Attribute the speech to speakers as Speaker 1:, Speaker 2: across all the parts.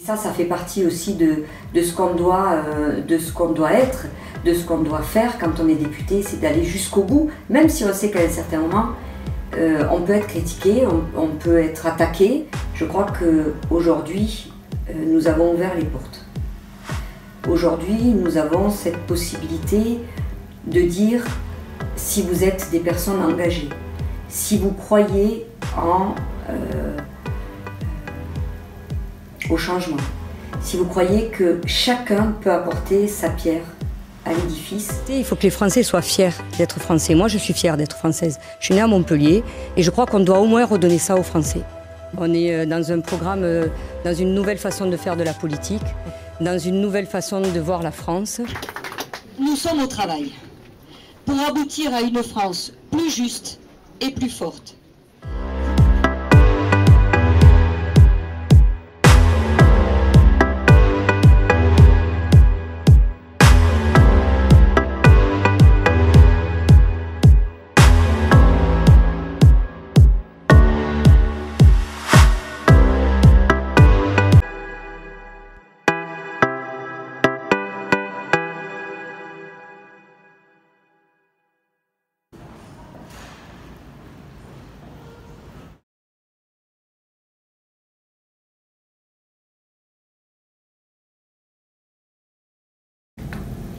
Speaker 1: Ça fait partie aussi de ce qu'on doit être, de ce qu'on doit faire quand on est député, c'est d'aller jusqu'au bout, même si on sait qu'à un certain moment, on peut être critiqué, on peut être attaqué. Je crois qu'aujourd'hui, nous avons ouvert les portes. Aujourd'hui, nous avons cette possibilité de dire si vous êtes des personnes engagées, si vous croyez au changement, si vous croyez que chacun peut apporter sa pierre à l'édifice.
Speaker 2: Il faut que les Français soient fiers d'être Français. Moi, je suis fière d'être française. Je suis née à Montpellier et je crois qu'on doit au moins redonner ça aux Français. On est dans un programme, dans une nouvelle façon de faire de la politique, dans une nouvelle façon de voir la France.
Speaker 3: Nous sommes au travail pour aboutir à une France plus juste et plus forte.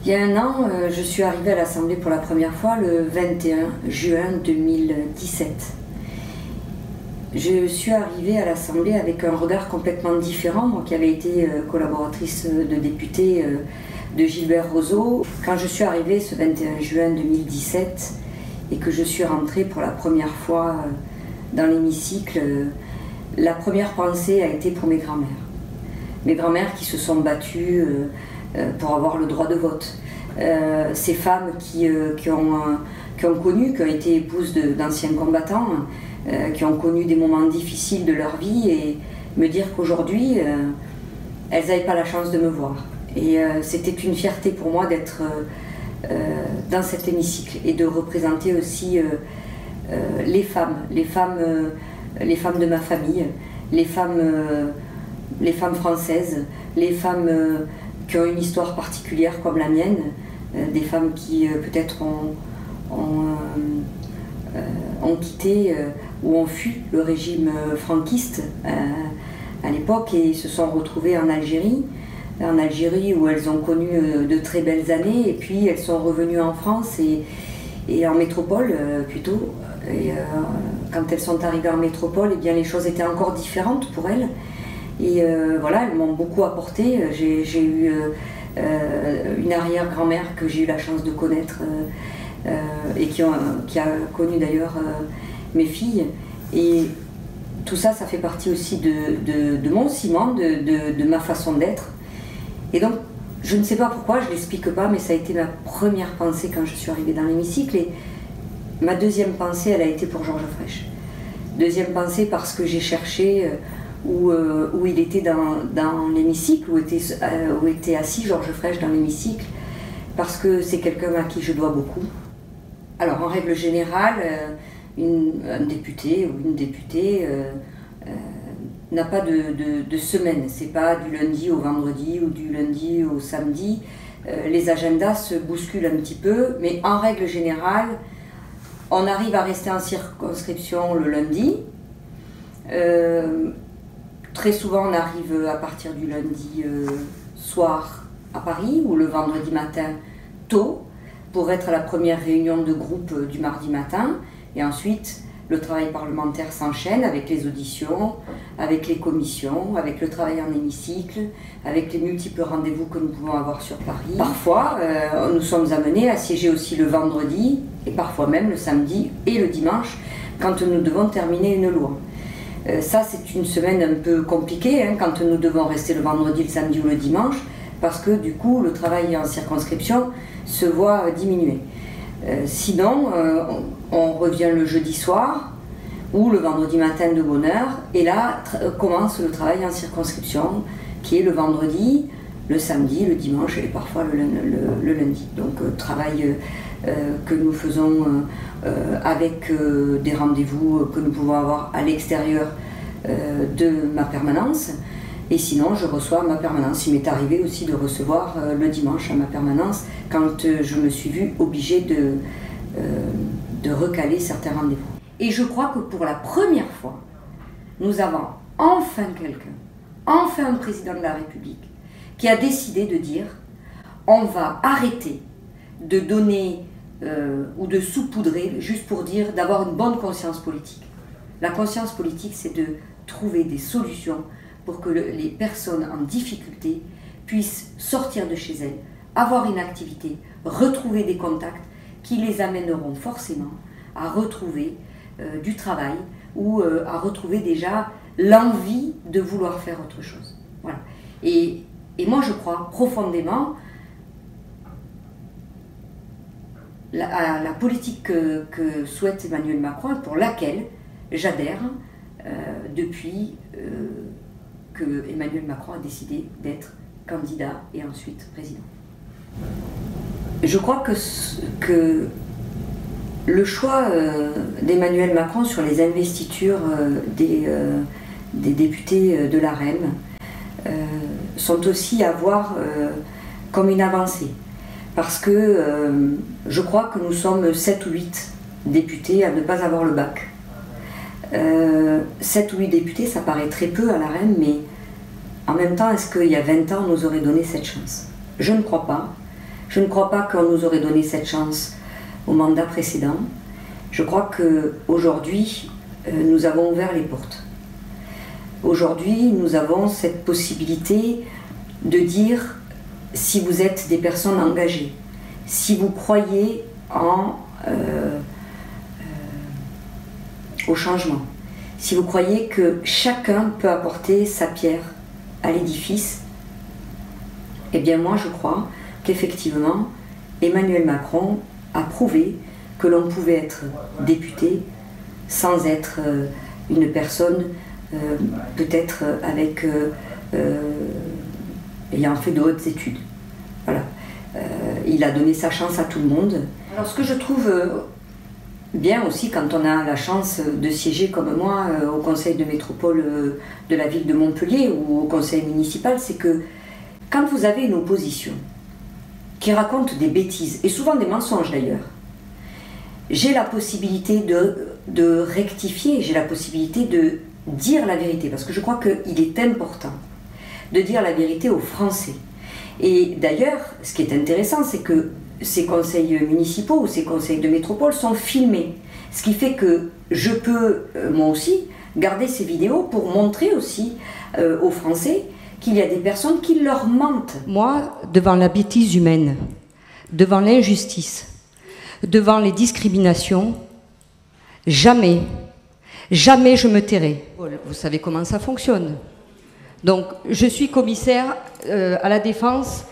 Speaker 1: Il y a un an, je suis arrivée à l'Assemblée pour la première fois le 21 juin 2017. Je suis arrivée à l'Assemblée avec un regard complètement différent, moi qui avais été collaboratrice de député de Gilbert Rozot. Quand je suis arrivée ce 21 juin 2017 et que je suis rentrée pour la première fois dans l'hémicycle, la première pensée a été pour mes grands-mères. Mes grands-mères qui se sont battues pour avoir le droit de vote. Ces femmes qui ont connu, qui ont été épouses d'anciens combattants, qui ont connu des moments difficiles de leur vie et me dire qu'aujourd'hui, elles n'avaient pas la chance de me voir. Et c'était une fierté pour moi d'être dans cet hémicycle et de représenter aussi les femmes de ma famille, les femmes françaises, les femmes qui ont une histoire particulière comme la mienne, des femmes qui peut-être ont quitté ou ont fui le régime franquiste à l'époque et se sont retrouvées en Algérie où elles ont connu de très belles années et puis elles sont revenues en France et en métropole plutôt. Et quand elles sont arrivées en métropole, eh bien, les choses étaient encore différentes pour elles. Et voilà, elles m'ont beaucoup apporté. J'ai eu une arrière-grand-mère que j'ai eu la chance de connaître et qui a connu d'ailleurs mes filles. Et tout ça, ça fait partie aussi de mon ciment, de ma façon d'être. Et donc, je ne sais pas pourquoi, je ne l'explique pas, mais ça a été ma première pensée quand je suis arrivée dans l'hémicycle. Et ma deuxième pensée, elle a été pour Georges Frêche. Deuxième pensée parce que j'ai cherché où il était dans l'hémicycle, où était assis Georges Frêche dans l'hémicycle, parce que c'est quelqu'un à qui je dois beaucoup. Alors en règle générale, un député ou une députée n'a pas de semaine, c'est pas du lundi au vendredi ou du lundi au samedi. Les agendas se bousculent un petit peu, mais en règle générale, on arrive à rester en circonscription le lundi. Très souvent, on arrive à partir du lundi soir à Paris ou le vendredi matin tôt pour être à la première réunion de groupe du mardi matin. Et ensuite, le travail parlementaire s'enchaîne avec les auditions, avec les commissions, avec le travail en hémicycle, avec les multiples rendez-vous que nous pouvons avoir sur Paris. Parfois, nous sommes amenés à siéger aussi le vendredi et parfois même le samedi et le dimanche quand nous devons terminer une loi. Ça, c'est une semaine un peu compliquée quand nous devons rester le vendredi, le samedi ou le dimanche, parce que du coup, le travail en circonscription se voit diminuer. Sinon, on revient le jeudi soir ou le vendredi matin de bonne heure, et là commence le travail en circonscription, qui est le vendredi, le samedi, le dimanche et parfois le lundi. Donc, travail que nous faisons avec des rendez-vous que nous pouvons avoir à l'extérieur de ma permanence Et sinon, je reçois à ma permanence. Il m'est arrivé aussi de recevoir le dimanche à ma permanence quand je me suis vue obligée de recaler certains rendez-vous. Et je crois que pour la première fois, nous avons enfin quelqu'un, enfin un président de la République, qui a décidé de dire on va arrêter de donner ou de saupoudrer juste pour dire d'avoir une bonne conscience politique. La conscience politique, c'est de trouver des solutions pour que les personnes en difficulté puissent sortir de chez elles, avoir une activité, retrouver des contacts qui les amèneront forcément à retrouver du travail ou à retrouver déjà l'envie de vouloir faire autre chose. Voilà. Et moi, je crois profondément à la politique que souhaite Emmanuel Macron et pour laquelle j'adhère depuis que Emmanuel Macron a décidé d'être candidat et ensuite président. Je crois que le choix d'Emmanuel Macron sur les investitures des députés de l'AREM sont aussi à voir comme une avancée. Parce que je crois que nous sommes 7 ou 8 députés à ne pas avoir le bac. 7 ou 8 députés, ça paraît très peu à l'AREM, mais en même temps, est-ce qu'il y a 20 ans, on nous aurait donné cette chance? Je ne crois pas. Je ne crois pas qu'on nous aurait donné cette chance au mandat précédent. Je crois qu'aujourd'hui, nous avons ouvert les portes. Aujourd'hui, nous avons cette possibilité de dire, si vous êtes des personnes engagées, si vous croyez au changement, si vous croyez que chacun peut apporter sa pierre à l'édifice, eh bien moi je crois qu'effectivement Emmanuel Macron a prouvé que l'on pouvait être député sans être une personne peut-être avec ayant fait de hautes études. Voilà. Il a donné sa chance à tout le monde. Alors ce que je trouve bien aussi quand on a la chance de siéger comme moi au conseil de métropole de la ville de Montpellier ou au conseil municipal, c'est que quand vous avez une opposition qui raconte des bêtises, et souvent des mensonges d'ailleurs, j'ai la possibilité de rectifier, j'ai la possibilité de dire la vérité, parce que je crois qu'il est important de dire la vérité aux Français. Et d'ailleurs, ce qui est intéressant, c'est que ces conseils municipaux ou ces conseils de métropole sont filmés. Ce qui fait que je peux, moi aussi, garder ces vidéos pour montrer aussi aux Français qu'il y a des personnes qui leur mentent.
Speaker 2: Moi, devant la bêtise humaine, devant l'injustice, devant les discriminations, jamais je me tairai. Vous savez comment ça fonctionne. Donc, je suis commissaire à la Défense,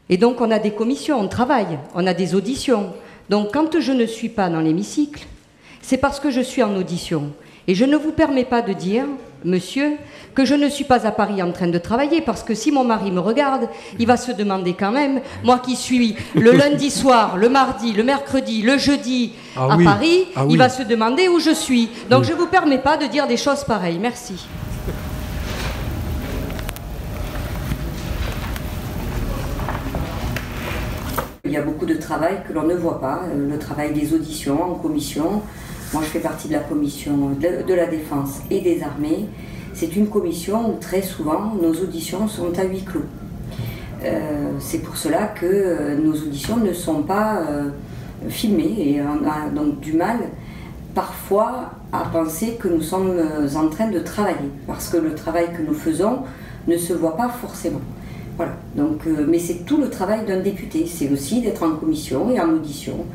Speaker 2: et donc on a des commissions, on travaille, on a des auditions. Donc, quand je ne suis pas dans l'hémicycle, c'est parce que je suis en audition. Et je ne vous permets pas de dire, monsieur, que je ne suis pas à Paris en train de travailler, parce que si mon mari me regarde, il va se demander quand même, moi qui suis le lundi soir, le mardi, le mercredi, le jeudi à Paris, il va se demander où je suis. Donc je ne vous permets pas de dire des choses pareilles. Merci.
Speaker 1: Il y a beaucoup de travail que l'on ne voit pas, le travail des auditions en commission. Moi, je fais partie de la commission de la Défense et des Armées. C'est une commission où très souvent nos auditions sont à huis clos. C'est pour cela que nos auditions ne sont pas filmées et on a donc du mal parfois à penser que nous sommes en train de travailler parce que le travail que nous faisons ne se voit pas forcément. Voilà. Donc, mais c'est tout le travail d'un député, c'est aussi d'être en commission et en audition.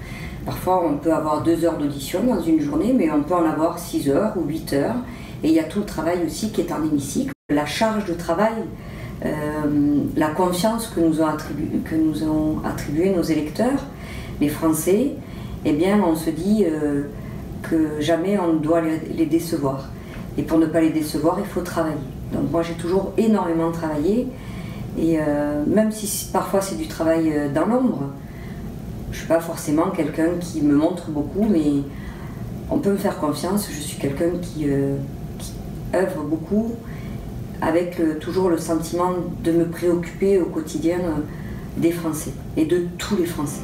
Speaker 1: Parfois on peut avoir 2 heures d'audition dans une journée, mais on peut en avoir 6 heures ou 8 heures. Et il y a tout le travail aussi qui est en hémicycle. La charge de travail, la confiance que nous ont attribué nos électeurs, les Français, eh bien on se dit que jamais on ne doit les décevoir. Et pour ne pas les décevoir, il faut travailler. Donc moi j'ai toujours énormément travaillé. Et même si parfois c'est du travail dans l'ombre, je ne suis pas forcément quelqu'un qui me montre beaucoup, mais on peut me faire confiance. Je suis quelqu'un qui œuvre beaucoup avec toujours le sentiment de me préoccuper au quotidien des Français et de tous les Français.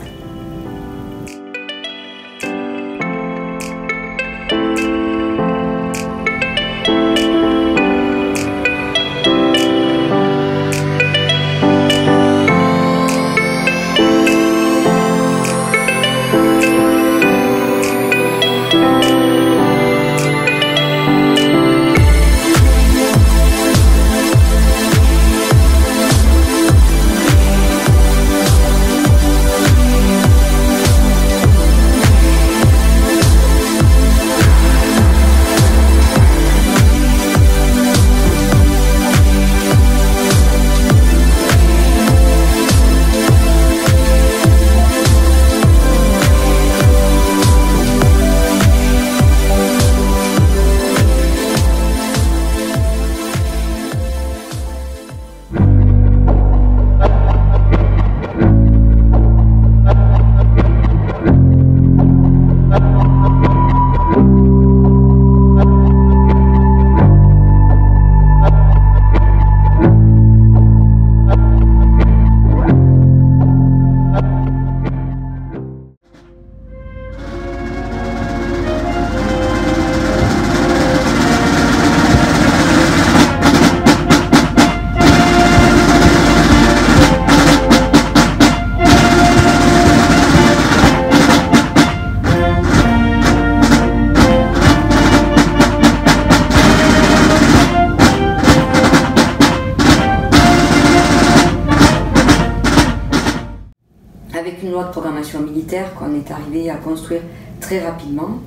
Speaker 1: Avec une loi de programmation militaire qu'on est arrivé à construire très rapidement,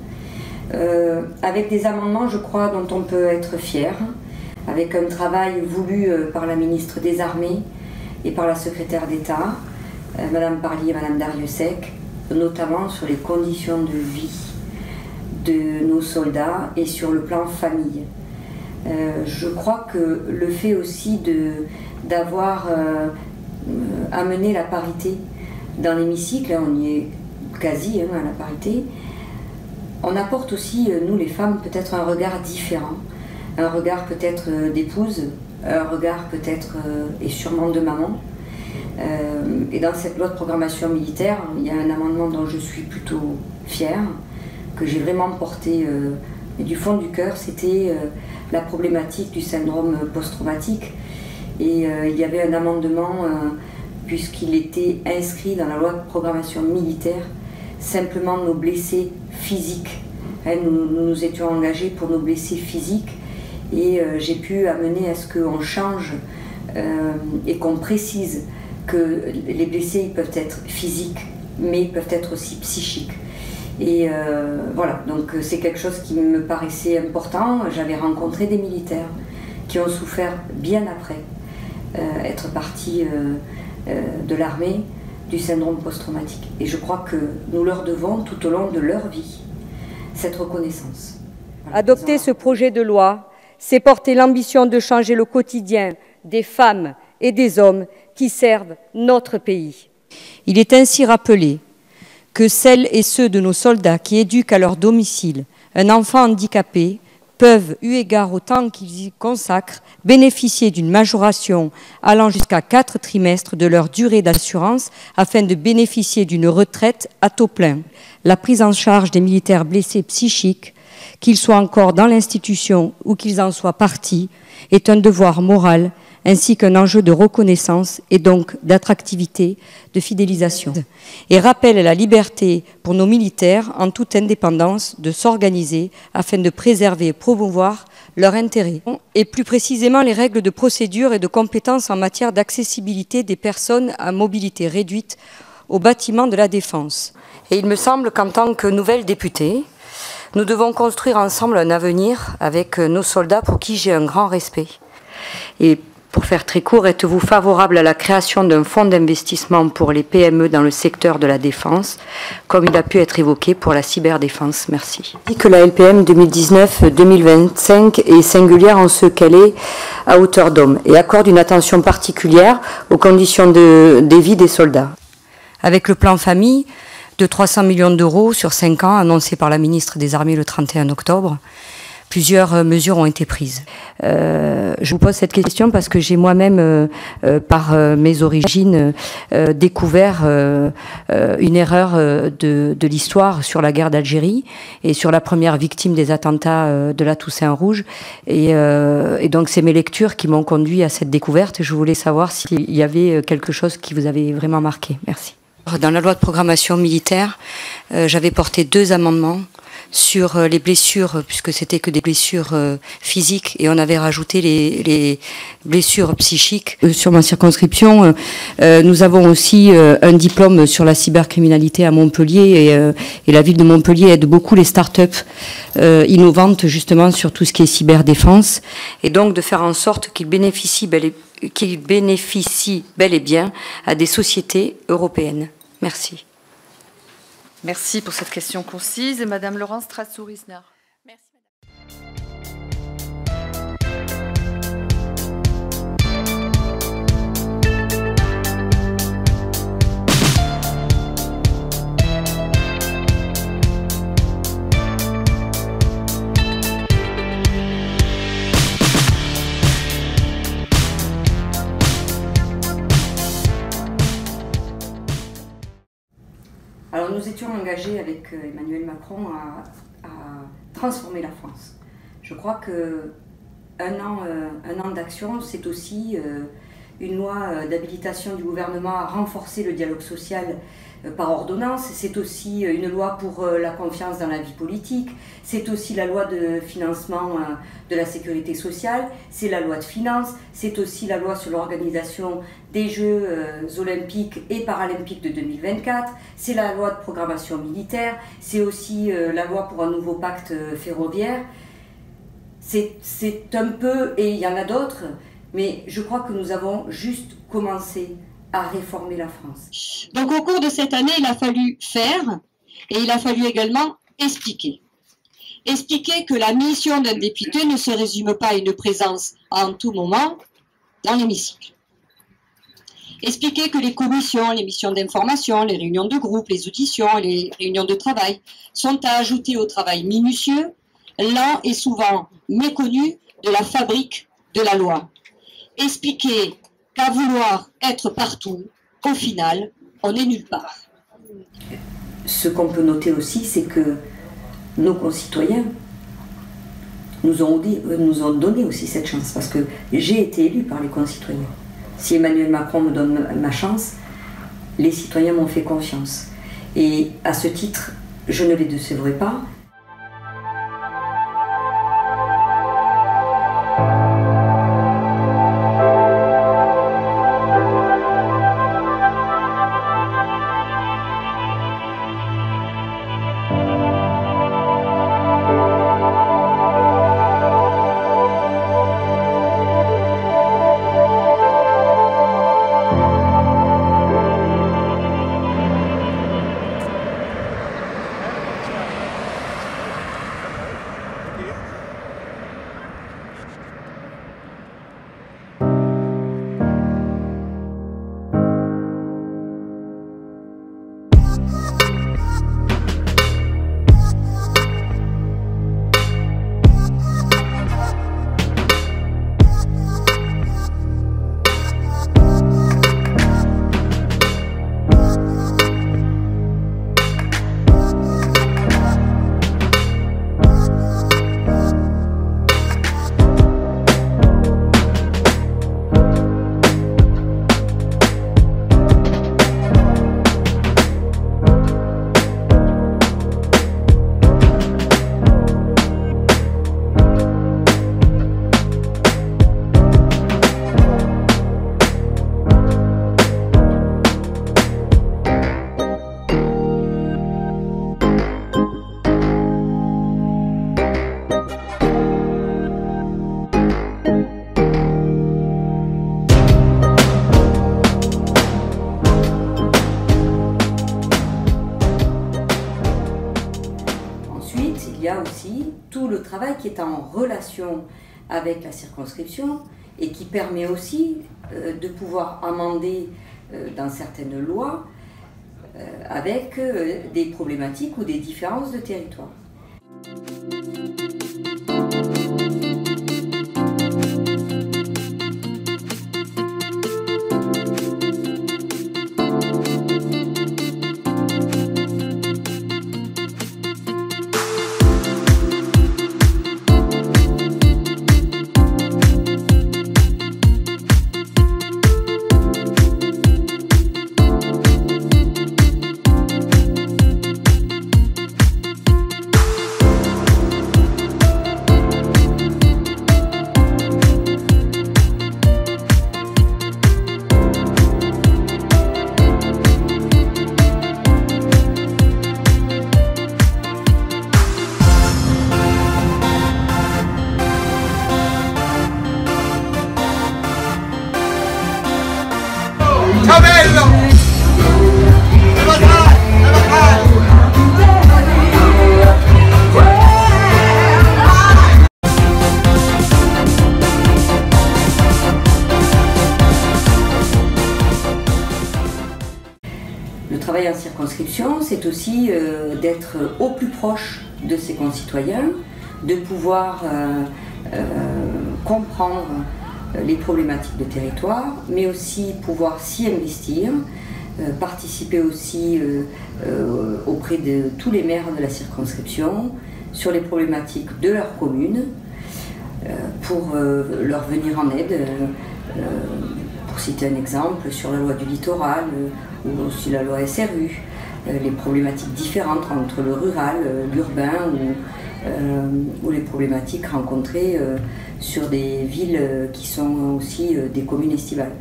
Speaker 1: avec des amendements, je crois, dont on peut être fier, avec un travail voulu par la ministre des Armées et par la secrétaire d'État, Madame Parly et Madame Dariussec, notamment sur les conditions de vie de nos soldats et sur le plan famille. Je crois que le fait aussi d'avoir amené la parité dans l'hémicycle, on y est quasi à la parité, on apporte aussi, nous les femmes, peut-être un regard différent, un regard peut-être d'épouse, un regard peut-être et sûrement de maman. Et dans cette loi de programmation militaire, il y a un amendement dont je suis plutôt fière, que j'ai vraiment porté du fond du cœur, c'était la problématique du syndrome post-traumatique. Et il y avait un amendement, puisqu'il était inscrit dans la loi de programmation militaire, simplement nos blessés physiques. Nous nous étions engagés pour nos blessés physiques et j'ai pu amener à ce qu'on change et qu'on précise que les blessés ils peuvent être physiques, mais ils peuvent être aussi psychiques. Et voilà, donc c'est quelque chose qui me paraissait important. J'avais rencontré des militaires qui ont souffert bien après être partis de l'armée du syndrome post-traumatique. Et je crois que nous leur devons tout au long de leur vie cette reconnaissance. Voilà.
Speaker 2: Adopter ce projet de loi, c'est porter l'ambition de changer le quotidien des femmes et des hommes qui servent notre pays. Il est ainsi rappelé que celles et ceux de nos soldats qui éduquent à leur domicile un enfant handicapé peuvent, eu égard au temps qu'ils y consacrent, bénéficier d'une majoration allant jusqu'à 4 trimestres de leur durée d'assurance afin de bénéficier d'une retraite à taux plein. La prise en charge des militaires blessés psychiques, qu'ils soient encore dans l'institution ou qu'ils en soient partis, est un devoir moral ainsi qu'un enjeu de reconnaissance et donc d'attractivité, de fidélisation. Et rappelle la liberté pour nos militaires, en toute indépendance, de s'organiser afin de préserver et promouvoir leurs intérêts. Et plus précisément les règles de procédure et de compétences en matière d'accessibilité des personnes à mobilité réduite aux bâtiments de la défense. Et il me semble qu'en tant que nouvelle députée, nous devons construire ensemble un avenir avec nos soldats pour qui j'ai un grand respect. Et pour faire très court, êtes-vous favorable à la création d'un fonds d'investissement pour les PME dans le secteur de la défense, comme il a pu être évoqué pour la cyberdéfense? Merci. Je dis que la LPM 2019-2025 est singulière en ce qu'elle est à hauteur d'homme et accorde une attention particulière aux conditions de vie des soldats. Avec le plan famille de 300 millions d'euros sur 5 ans annoncé par la ministre des Armées le 31 octobre, Plusieurs mesures ont été prises. Je vous pose cette question parce que j'ai moi-même, par mes origines, découvert une erreur de l'histoire sur la guerre d'Algérie et sur la première victime des attentats de la Toussaint Rouge. Et donc c'est mes lectures qui m'ont conduit à cette découverte. Je voulais savoir s'il y avait quelque chose qui vous avait vraiment marqué. Merci. Dans la loi de programmation militaire, j'avais porté 2 amendements sur les blessures, puisque c'était que des blessures physiques, et on avait rajouté les blessures psychiques. Sur ma circonscription, nous avons aussi un diplôme sur la cybercriminalité à Montpellier, et la ville de Montpellier aide beaucoup les start-up innovantes justement sur tout ce qui est cyberdéfense, et donc de faire en sorte qu'ils bénéficient bel et bien à des sociétés européennes. Merci.
Speaker 4: Merci pour cette question concise. Et Madame Laurence Strassour-Isner. Merci.
Speaker 1: Alors nous étions engagés avec Emmanuel Macron à transformer la France. Je crois que un an d'action, c'est aussi une loi d'habilitation du gouvernement à renforcer le dialogue social par ordonnance. C'est aussi une loi pour la confiance dans la vie politique. C'est aussi la loi de financement de la sécurité sociale. C'est la loi de finances. C'est aussi la loi sur l'organisation des Jeux olympiques et paralympiques de 2024. C'est la loi de programmation militaire. C'est aussi la loi pour un nouveau pacte ferroviaire. C'est un peu, et il y en a d'autres, mais je crois que nous avons juste commencé à réformer la France.
Speaker 3: Donc au cours de cette année, il a fallu faire et il a fallu également expliquer. Expliquer que la mission d'un député ne se résume pas à une présence en tout moment dans l'hémicycle. Expliquer que les commissions, les missions d'information, les réunions de groupe, les auditions, les réunions de travail sont à ajouter au travail minutieux, lent et souvent méconnu de la fabrique de la loi. Expliquer qu'à vouloir être partout, au final, on n'est nulle part.
Speaker 1: Ce qu'on peut noter aussi, c'est que nos concitoyens nous ont donné aussi cette chance, parce que j'ai été élue par les concitoyens. Si Emmanuel Macron me donne ma chance, les citoyens m'ont fait confiance. Et à ce titre, je ne les décevrai pas. Il y a aussi tout le travail qui est en relation avec la circonscription et qui permet aussi de pouvoir amender dans certaines lois avec des problématiques ou des différences de territoire.
Speaker 5: Ciao bello!
Speaker 1: Le travail en circonscription, c'est aussi d'être au plus proche de ses concitoyens, de pouvoir comprendre les problématiques de territoire, mais aussi pouvoir s'y investir, participer aussi auprès de tous les maires de la circonscription sur les problématiques de leur commune, pour leur venir en aide. Pour citer un exemple, sur la loi du littoral ou aussi la loi SRU, les problématiques différentes entre le rural, l'urbain ou les problématiques rencontrées sur des villes qui sont aussi des communes estivales.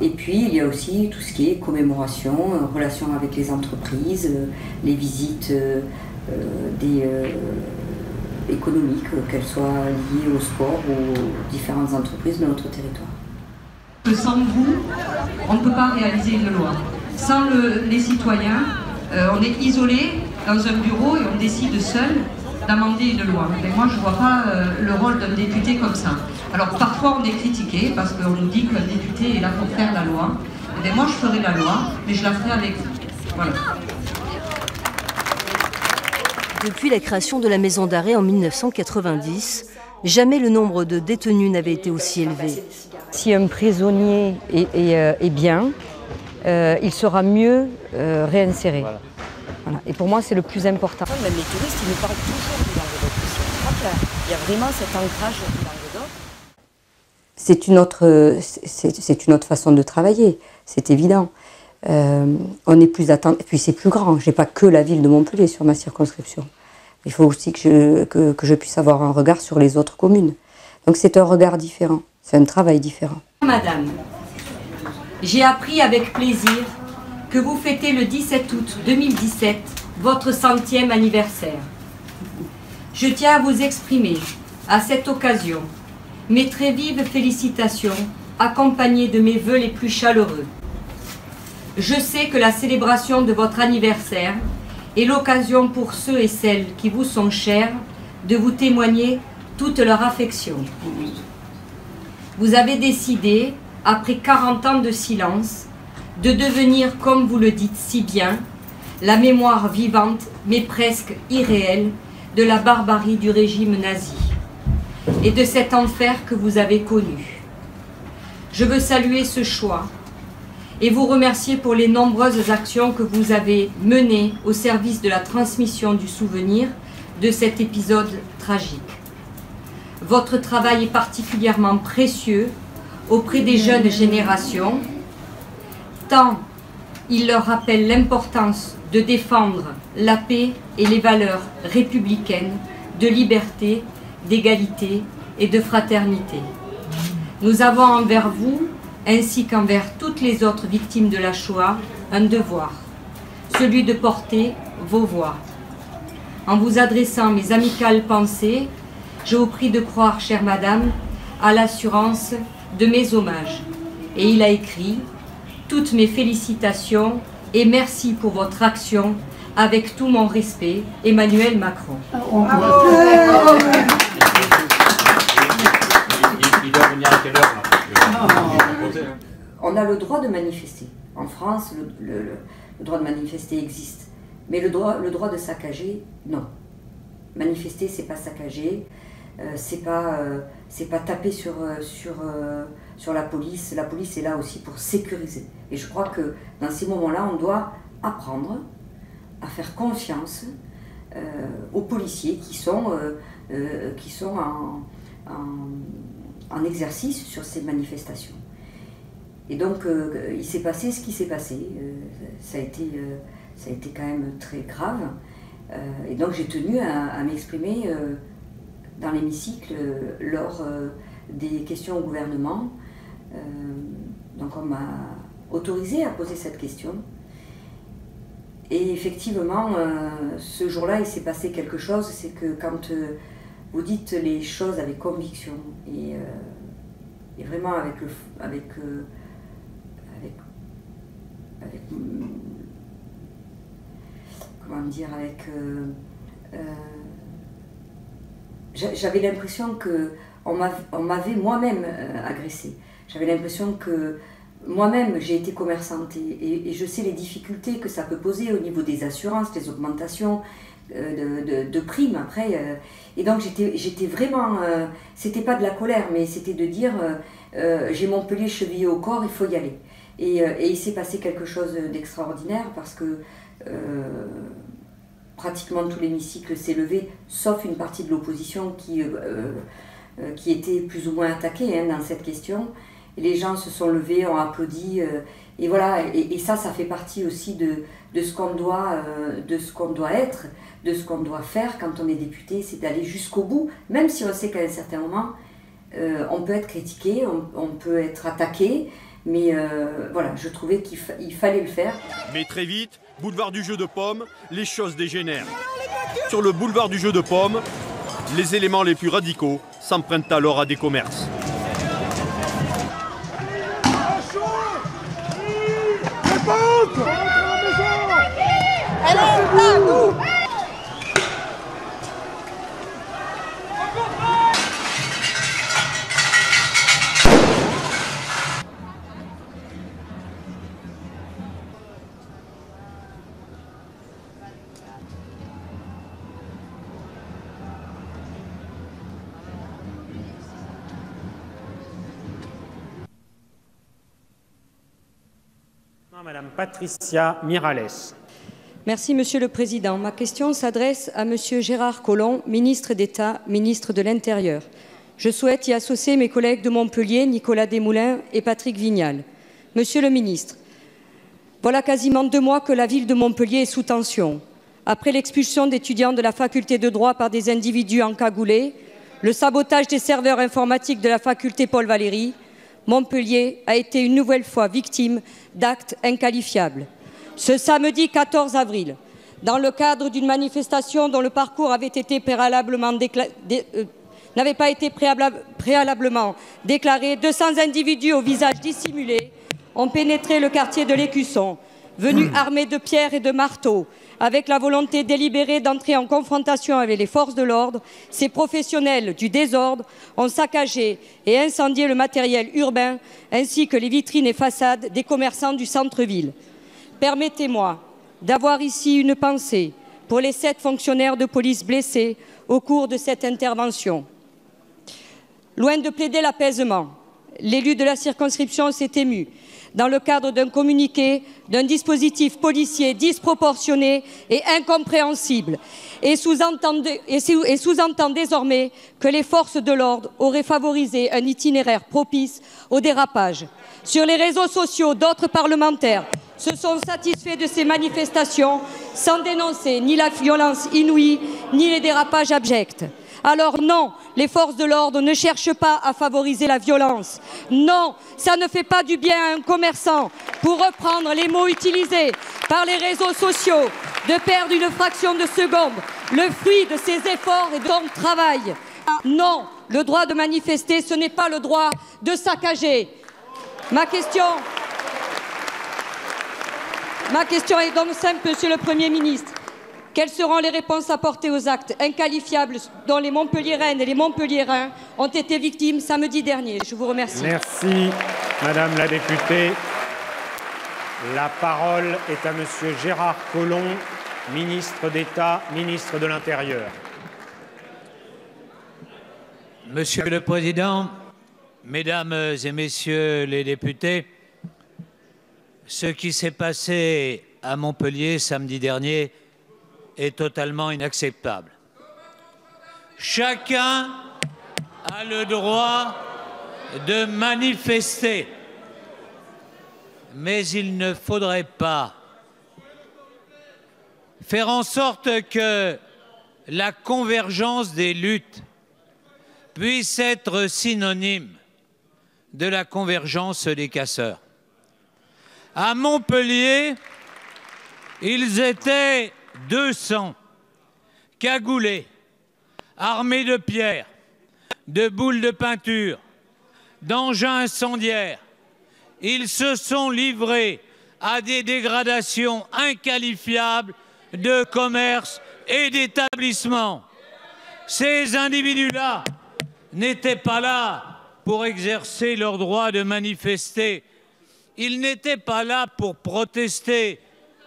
Speaker 1: Et puis il y a aussi tout ce qui est commémoration, relations avec les entreprises, les visites économiques, qu'elles soient liées au sport ou aux différentes entreprises de notre territoire.
Speaker 6: Sans vous, on ne peut pas réaliser une loi. Sans les citoyens, on est isolé dans un bureau et on décide seul d'amender une loi. Mais moi, je ne vois pas le rôle d'un député comme ça. Alors parfois, on est critiqué parce qu'on nous dit qu'un député est là pour faire la loi. Et bien, moi, je ferai la loi, mais je la ferai avec vous. Voilà.
Speaker 7: Depuis la création de la maison d'arrêt en 1990, jamais le nombre de détenus n'avait été aussi élevé.
Speaker 2: Si un prisonnier est bien, il sera mieux réinséré. Voilà. Et pour moi, c'est le plus important. Même les touristes, ils nous parlent toujours du Languedoc. Je crois qu'il y a vraiment cet ancrage du Languedoc. C'est une autre façon de travailler, c'est évident. On est plus attentif, et puis c'est plus grand. Je n'ai pas que la ville de Montpellier sur ma circonscription. Il faut aussi que je puisse avoir un regard sur les autres communes. Donc c'est un regard différent, c'est un travail différent.
Speaker 8: Madame, j'ai appris avec plaisir que vous fêtez le 17 août 2017 votre 100e anniversaire. Je tiens à vous exprimer, à cette occasion, mes très vives félicitations, accompagnées de mes vœux les plus chaleureux. Je sais que la célébration de votre anniversaire est l'occasion pour ceux et celles qui vous sont chers de vous témoigner toute leur affection. Vous avez décidé, après 40 ans de silence, de devenir, comme vous le dites si bien, la mémoire vivante, mais presque irréelle, de la barbarie du régime nazi et de cet enfer que vous avez connu. Je veux saluer ce choix et vous remercier pour les nombreuses actions que vous avez menées au service de la transmission du souvenir de cet épisode tragique. Votre travail est particulièrement précieux auprès des jeunes générations, tant il leur rappelle l'importance de défendre la paix et les valeurs républicaines de liberté, d'égalité et de fraternité. Nous avons envers vous, ainsi qu'envers toutes les autres victimes de la Shoah, un devoir, celui de porter vos voix. En vous adressant mes amicales pensées, je vous prie de croire, chère madame, à l'assurance de mes hommages. Et il a écrit « Toutes mes félicitations et merci pour votre action, avec tout mon respect, Emmanuel Macron ».
Speaker 1: On a le droit de manifester. En France, le droit de manifester existe. Mais le droit de saccager, non. Manifester, c'est pas saccager, c'est pas taper sur la police. La police est là aussi pour sécuriser. Et je crois que dans ces moments-là, on doit apprendre à faire confiance aux policiers qui sont en exercice sur ces manifestations. Et donc, il s'est passé ce qui s'est passé. Ça a été quand même très grave. Et donc, j'ai tenu à m'exprimer dans l'hémicycle lors des questions au gouvernement. Donc, on m'a autorisé à poser cette question. Et effectivement, ce jour-là, il s'est passé quelque chose. C'est que quand vous dites les choses avec conviction et vraiment avec comment dire, j'avais l'impression qu'on m'avait moi-même agressée. J'avais l'impression que moi-même j'ai été commerçante et je sais les difficultés que ça peut poser au niveau des assurances, des augmentations de primes après. Et donc j'étais vraiment, c'était pas de la colère, mais c'était de dire j'ai Montpellier chevillé au corps, il faut y aller. Et il s'est passé quelque chose d'extraordinaire parce que pratiquement tout l'hémicycle s'est levé, sauf une partie de l'opposition qui était plus ou moins attaquée dans cette question. Et les gens se sont levés, ont applaudi, et voilà. Et ça fait partie aussi de ce qu'on doit être, de ce qu'on doit faire quand on est député, c'est d'aller jusqu'au bout, même si on sait qu'à un certain moment, on peut être critiqué, on peut être attaqué, mais voilà, je trouvais qu'il fallait le faire.
Speaker 5: Mais très vite, boulevard du Jeu de Paume, les choses dégénèrent. Sur le boulevard du Jeu de Paume, les éléments les plus radicaux s'empruntent alors à des commerces.
Speaker 9: Madame Patricia Miralles.
Speaker 2: Merci, Monsieur le Président. Ma question s'adresse à Monsieur Gérard Collomb, ministre d'État, ministre de l'Intérieur. Je souhaite y associer mes collègues de Montpellier, Nicolas Desmoulins et Patrick Vignal. Monsieur le ministre, voilà quasiment 2 mois que la ville de Montpellier est sous tension. Après l'expulsion d'étudiants de la faculté de droit par des individus encagoulés, le sabotage des serveurs informatiques de la faculté Paul Valéry, Montpellier a été une nouvelle fois victime d'actes inqualifiables. Ce samedi 14 avril, dans le cadre d'une manifestation dont le parcours n'avait pas été préalablement déclaré, 200 individus au visage dissimulé ont pénétré le quartier de l'Écusson, venus armés de pierres et de marteaux, avec la volonté délibérée d'entrer en confrontation avec les forces de l'ordre. Ces professionnels du désordre ont saccagé et incendié le matériel urbain ainsi que les vitrines et façades des commerçants du centre-ville. Permettez-moi d'avoir ici une pensée pour les 7 fonctionnaires de police blessés au cours de cette intervention. Loin de plaider l'apaisement, l'élu de la circonscription s'est ému dans le cadre d'un communiqué d'un dispositif policier disproportionné et incompréhensible et sous-entend désormais que les forces de l'ordre auraient favorisé un itinéraire propice au dérapage. Sur les réseaux sociaux, d'autres parlementaires se sont satisfaits de ces manifestations sans dénoncer ni la violence inouïe ni les dérapages abjects. Alors non, les forces de l'ordre ne cherchent pas à favoriser la violence. Non, ça ne fait pas du bien à un commerçant, pour reprendre les mots utilisés par les réseaux sociaux, de perdre une fraction de seconde, le fruit de ses efforts et de son travail. Non, le droit de manifester, ce n'est pas le droit de saccager. Ma question est donc simple, Monsieur le Premier ministre. Quelles seront les réponses apportées aux actes inqualifiables dont les Montpelliéraines et les Montpelliérains ont été victimes samedi dernier? Je vous remercie.
Speaker 9: Merci, Madame la députée. La parole est à Monsieur Gérard Collomb, ministre d'État, ministre de l'Intérieur.
Speaker 10: Monsieur le Président, Mesdames et Messieurs les députés, ce qui s'est passé à Montpellier samedi dernier est totalement inacceptable. Chacun a le droit de manifester, mais il ne faudrait pas faire en sorte que la convergence des luttes puisse être synonyme de la convergence des casseurs. À Montpellier, ils étaient 200 cagoulés, armés de pierres, de boules de peinture, d'engins incendiaires. Ils se sont livrés à des dégradations inqualifiables de commerces et d'établissements. Ces individus-là n'étaient pas là pour exercer leur droit de manifester. Ils n'étaient pas là pour protester,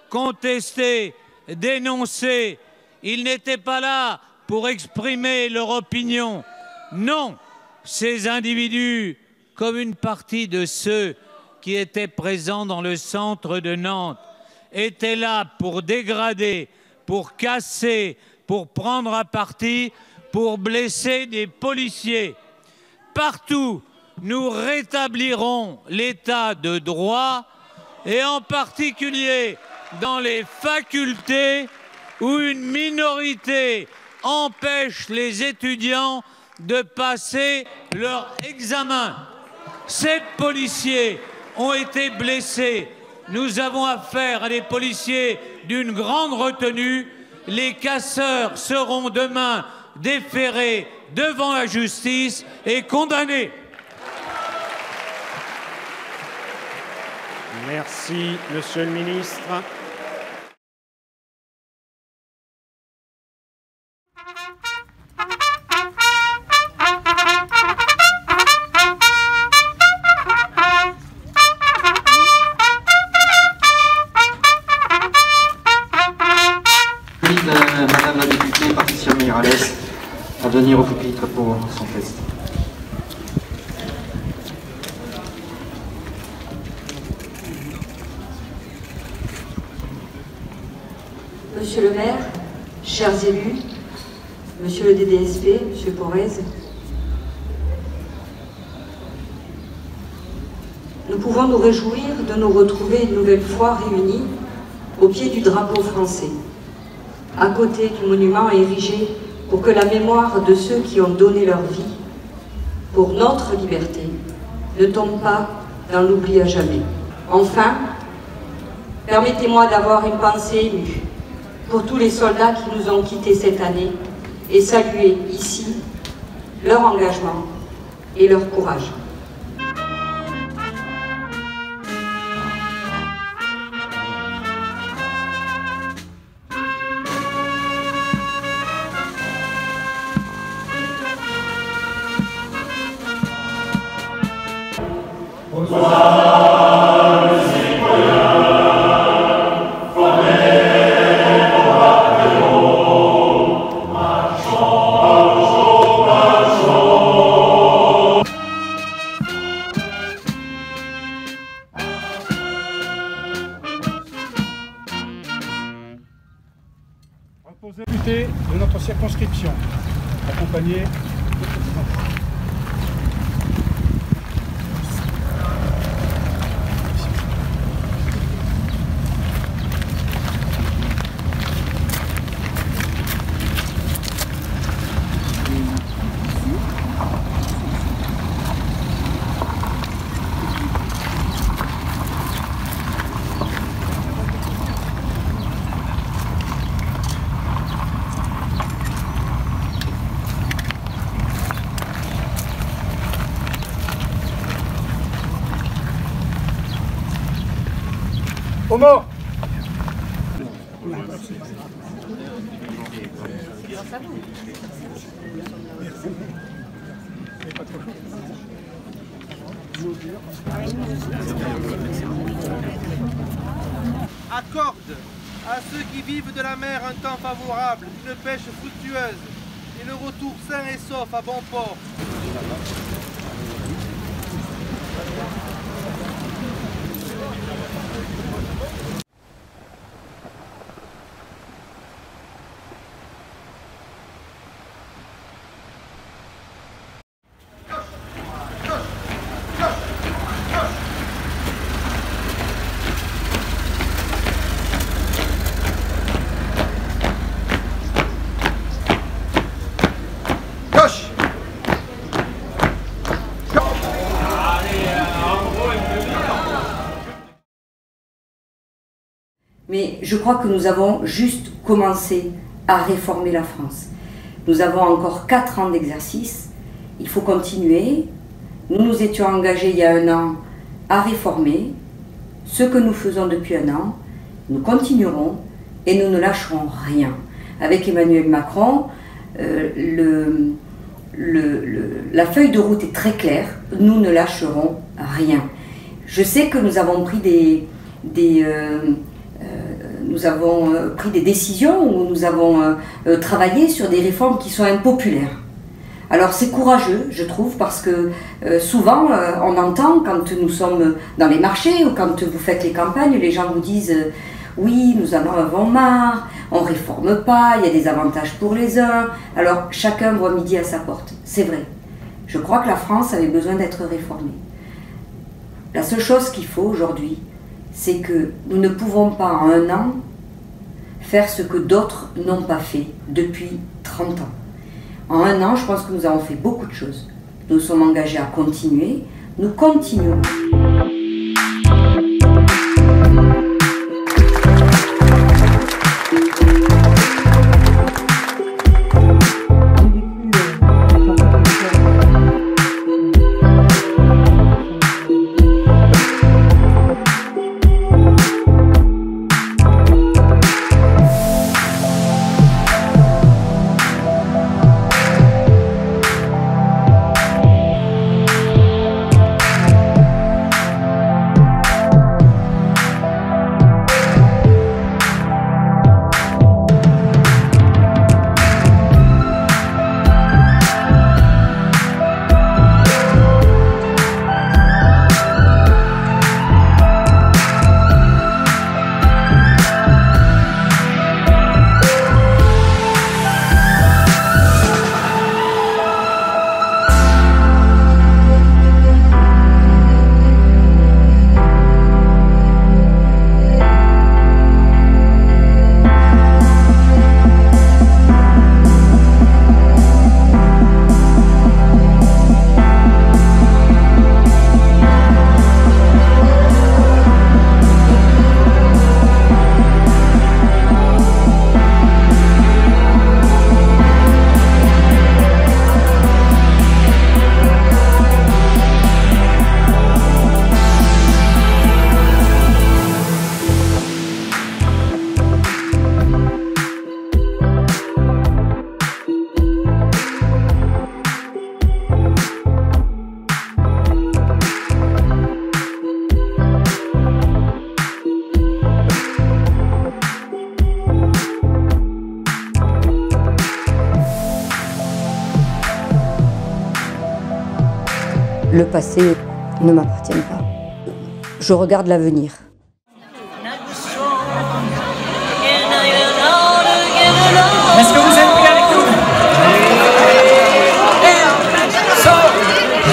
Speaker 10: contester, dénoncer. Ils n'étaient pas là pour exprimer leur opinion. Non, ces individus, comme une partie de ceux qui étaient présents dans le centre de Nantes, étaient là pour dégrader, pour casser, pour prendre à partie, pour blesser des policiers. Partout, nous rétablirons l'état de droit et en particulier dans les facultés où une minorité empêche les étudiants de passer leur examen. 7 policiers ont été blessés. Nous avons affaire à des policiers d'une grande retenue. Les casseurs seront demain déférés devant la justice et condamnés.
Speaker 9: Merci, Monsieur le Ministre.
Speaker 11: Madame la députée Patricia Mirales à venir au pupitre pour son test.
Speaker 1: Monsieur le maire, chers élus, monsieur le DDSP, monsieur Porez, nous pouvons nous réjouir de nous retrouver une nouvelle fois réunis au pied du drapeau français, à côté du monument érigé pour que la mémoire de ceux qui ont donné leur vie pour notre liberté ne tombe pas dans l'oubli à jamais. Enfin, permettez-moi d'avoir une pensée émue pour tous les soldats qui nous ont quittés cette année et saluer ici leur engagement et leur courage.
Speaker 12: Député de notre circonscription, accompagné de président. Au mort.
Speaker 13: Accorde à ceux qui vivent de la mer un temps favorable, une pêche fructueuse et le retour sain et sauf à bon port.
Speaker 1: Mais je crois que nous avons juste commencé à réformer la France. Nous avons encore 4 ans d'exercice, il faut continuer. Nous nous étions engagés il y a 1 an à réformer ce que nous faisons depuis 1 an. Nous continuerons et nous ne lâcherons rien. Avec Emmanuel Macron, la feuille de route est très claire, nous ne lâcherons rien. Je sais que nous avons pris des décisions où nous avons travaillé sur des réformes qui sont impopulaires. Alors c'est courageux, je trouve, parce que souvent on entend quand nous sommes dans les marchés ou quand vous faites les campagnes, les gens vous disent oui, nous en avons marre, on ne réforme pas, il y a des avantages pour les uns. Alors chacun voit midi à sa porte, c'est vrai. Je crois que la France avait besoin d'être réformée. La seule chose qu'il faut aujourd'hui, c'est que nous ne pouvons pas en un an faire ce que d'autres n'ont pas fait depuis 30 ans. En un an, je pense que nous avons fait beaucoup de choses. Nous sommes engagés à continuer, nous continuons.
Speaker 2: Le passé ne m'appartient pas. Je regarde l'avenir.
Speaker 14: Est-ce que vous êtes prêts avec nous? So,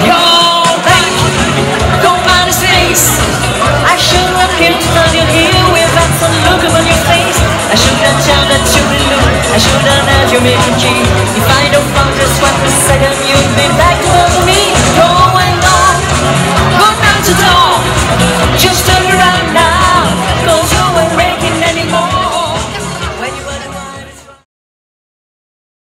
Speaker 14: you're back, don't mind his face. I should have kept on your heel without some look upon your face. I should have told that you belong, I should have had your making key.